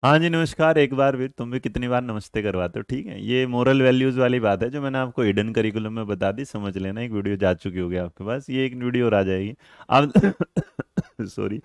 हाँ जी, नमस्कार। एक बार भी तुम भी कितनी बार नमस्ते करवाते हो। ठीक है, ये मोरल वैल्यूज़ वाली बात है जो मैंने आपको हिडन करिकुलम में बता दी। समझ लेना, एक वीडियो जा चुकी होगी आपके पास, ये एक वीडियो और आ जाएगी। अब सॉरी।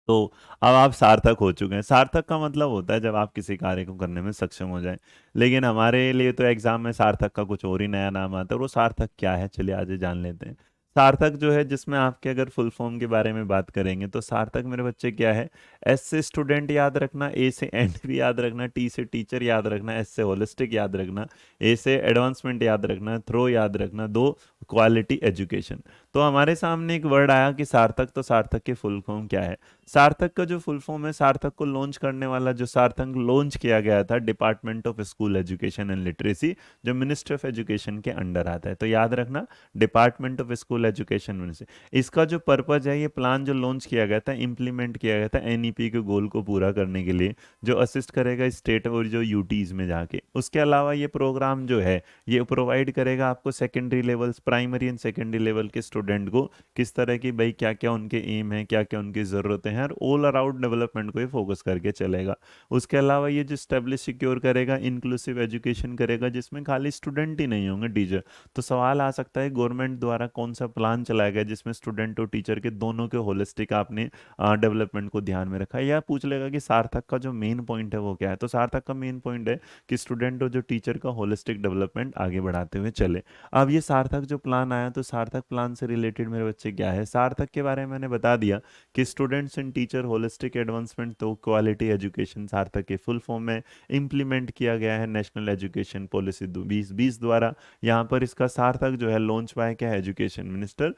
तो अब आप सार्थक हो चुके हैं। सार्थक का मतलब होता है जब आप किसी कार्य को करने में सक्षम हो जाएं। लेकिन हमारे लिए तो एग्जाम में सार्थक का कुछ और ही नया नाम आता है, और वो सार्थक क्या है चलिए आज ही जान लेते हैं। सार्थक जो है, जिसमें आपके अगर फुल फॉर्म के बारे में बात करेंगे तो सार्थक मेरे बच्चे क्या है। एस से स्टूडेंट याद रखना, ए से एंड भी याद रखना, टी से टीचर याद रखना, एस से होलिस्टिक याद रखना, ए से एडवांसमेंट याद रखना, थ्रो याद रखना, दो क्वालिटी एजुकेशन। तो हमारे सामने एक वर्ड आया कि सार्थक, तो सार्थक की फुल फॉर्म क्या है। सार्थक का जो फुल फॉर्म है, सार्थक को लॉन्च करने वाला, जो सार्थक लॉन्च किया गया था, department of school education and literacy, जो मिनिस्ट्री ऑफ एजुकेशन के अंडर आता है। तो याद रखना, department of school education ministry. इसका जो पर्पज है, ये प्लान जो लॉन्च किया गया था, इम्प्लीमेंट किया गया था एनईपी के गोल को पूरा करने के लिए, जो असिस्ट करेगा स्टेट और जो यूटीज में जाके। उसके अलावा ये प्रोग्राम जो है, ये प्रोवाइड करेगा आपको secondary levels, primary and secondary level के स्टूडेंट को किस तरह की, भाई क्या क्या उनके एम है, क्या क्या उनकी ज़रूरतें हैं, और ऑल अराउंड डेवलपमेंट को ये फोकस करके चलेगा। उसके अलावा ये जो स्टेब्लिश सिक्योर करेगा, इंक्लूसिव एजुकेशन करेगा, जिसमें खाली स्टूडेंट ही नहीं होंगे, टीचर। तो सवाल आ सकता है गवर्नमेंट द्वारा कौन सा प्लान चलाया गया जिसमें स्टूडेंट और टीचर के दोनों के होलिस्टिक आपने डेवलपमेंट को ध्यान में रखा है। या पूछ लेगा कि सार्थक का जो मेन पॉइंट है वो क्या है। तो सार्थक का मेन पॉइंट है कि स्टूडेंट और जो टीचर का होलिस्टिक डेवलपमेंट आगे बढ़ाते हुए चले। अब ये सार्थक जो प्लान आया, तो सार्थक प्लान से रिलेटेड मेरे बच्चे क्या है, सार्थक के बारे में मैंने बता दिया कि students and teacher holistic advancement, तो क्वालिटी एजुकेशन सार्थक के फुल फॉर्म में इम्प्लीमेंट किया गया है नेशनल एजुकेशन पॉलिसी 2020 द्वारा। यहाँ पर इसका सार्थक जो है लॉन्च हुआ है क्या, एजुकेशन मिनिस्टर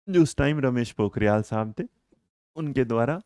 जो उस टाइम रमेश पोखरियाल साहब थे, उनके द्वारा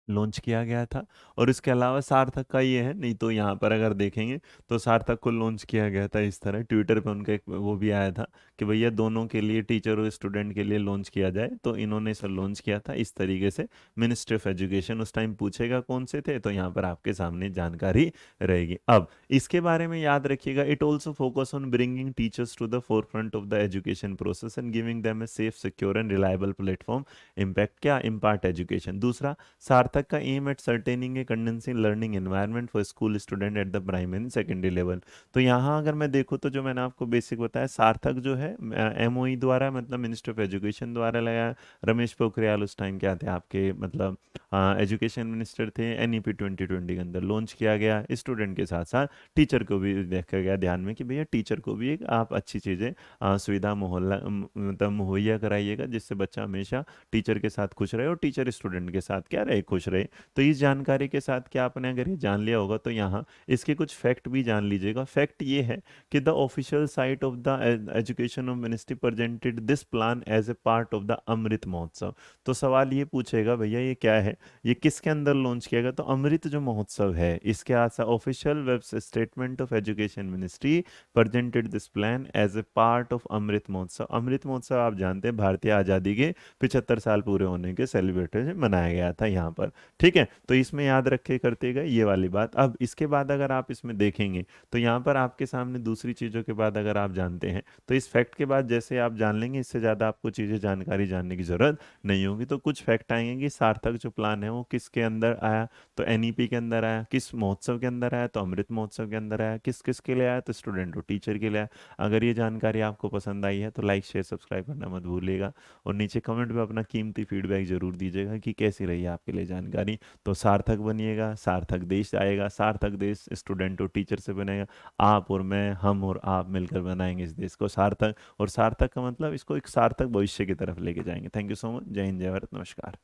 लॉन्च किया गया था। और इसके अलावा सार्थक का ये है, नहीं तो यहाँ पर अगर देखेंगे तो सार्थक को लॉन्च किया गया था इस तरह, ट्विटर पे उनका एक वो भी आया था कि भैया दोनों के लिए, टीचर और स्टूडेंट के लिए लॉन्च किया जाए। तो इन्होंने इसे लॉन्च किया था इस तरीके से। मिनिस्ट्री ऑफ एजुकेशन उस टाइम पूछेगा कौन से थे, तो यहाँ पर आपके सामने जानकारी रहेगी। अब इसके बारे में याद रखिएगा, it also focus on bringing teachers to the forefront of the education process and giving them a safe, secure and reliable platform impact क्या, इम्पार्ट एजुकेशन। दूसरा, सार्थक का aim at ascertaining a condensing learning environment for school student at the primary and secondary level. तो यहाँ अगर मैं देखूँ तो जो मैंने आपको बेसिक बताया, सार्थक जो है एमओई द्वारा, मतलब मिनिस्ट्री ऑफ एजुकेशन द्वारा लगाया। रमेश पोखरियाल उस टाइम क्या थे आपके, मतलब एजुकेशन मिनिस्टर थे। एनईपी 2020 के अंदर लॉन्च किया गया। स्टूडेंट के साथ साथ टीचर को भी देखा गया ध्यान में कि भैया टीचर को भी एक आप अच्छी चीज़ें, सुविधा मोहल्ला मतलब मुहैया कराइएगा, जिससे बच्चा हमेशा टीचर के साथ खुश रहे और टीचर स्टूडेंट के साथ क्या रहे, खुश रहे। तो इस जानकारी के साथ क्या आपने अगर ये जान लिया होगा, तो यहाँ इसके कुछ फैक्ट भी जान लीजिएगा। फैक्ट ये है कि the official site of the education of ministry presented this plan as a part of the Amrit Mahotsav. तो सवाल ये पूछेगा भैया ये क्या है, ये किसके अंदर लॉन्च किया गया, तो अमृत जो महोत्सव है इसके आसा official web statement of education ministry presented this plan as a part of Amrit Mahotsav. Amrit महोत्सव आप जानते हैं भारतीय आज़ादी के 75 साल पूरे होने के सेलिब्रेट मनाया गया था यहाँ पर। ठीक है, तो इसमें याद रखे करते गए ये वाली बात। अब इसके बाद अगर आप इसमें देखेंगे तो यहाँ पर आपके सामने दूसरी चीज़ों के बाद अगर आप जानते हैं, तो इस फैक्ट के बाद जैसे आप जान लेंगे, इससे ज़्यादा आपको चीज़ें जानकारी जानने की ज़रूरत नहीं होगी। तो कुछ फैक्ट आएंगे कि सार्थक जो प्लान है वो किसके अंदर आया, तो एनईपी के अंदर आया। किस महोत्सव के अंदर आया, तो अमृत महोत्सव के अंदर आया। किस किस के लिए आया, तो स्टूडेंट और टीचर के लिए आया। अगर ये जानकारी आपको पसंद आई है तो लाइक शेयर सब्सक्राइब करना मत भूलिएगा, और नीचे कमेंट में अपना कीमती फीडबैक जरूर दीजिएगा कि कैसी रही आपके लिए जानकारी। तो सार्थक बनिएगा, सार्थक देश आएगा, सार्थक देश स्टूडेंट और टीचर से बनेगा। आप और मैं, हम और आप मिलकर बनाएंगे इस देश को सार्थक। और सार्थक का मतलब इसको एक सार्थक भविष्य की तरफ लेके जाएंगे। Thank you so much. जय हिंद, जय भारत, नमस्कार।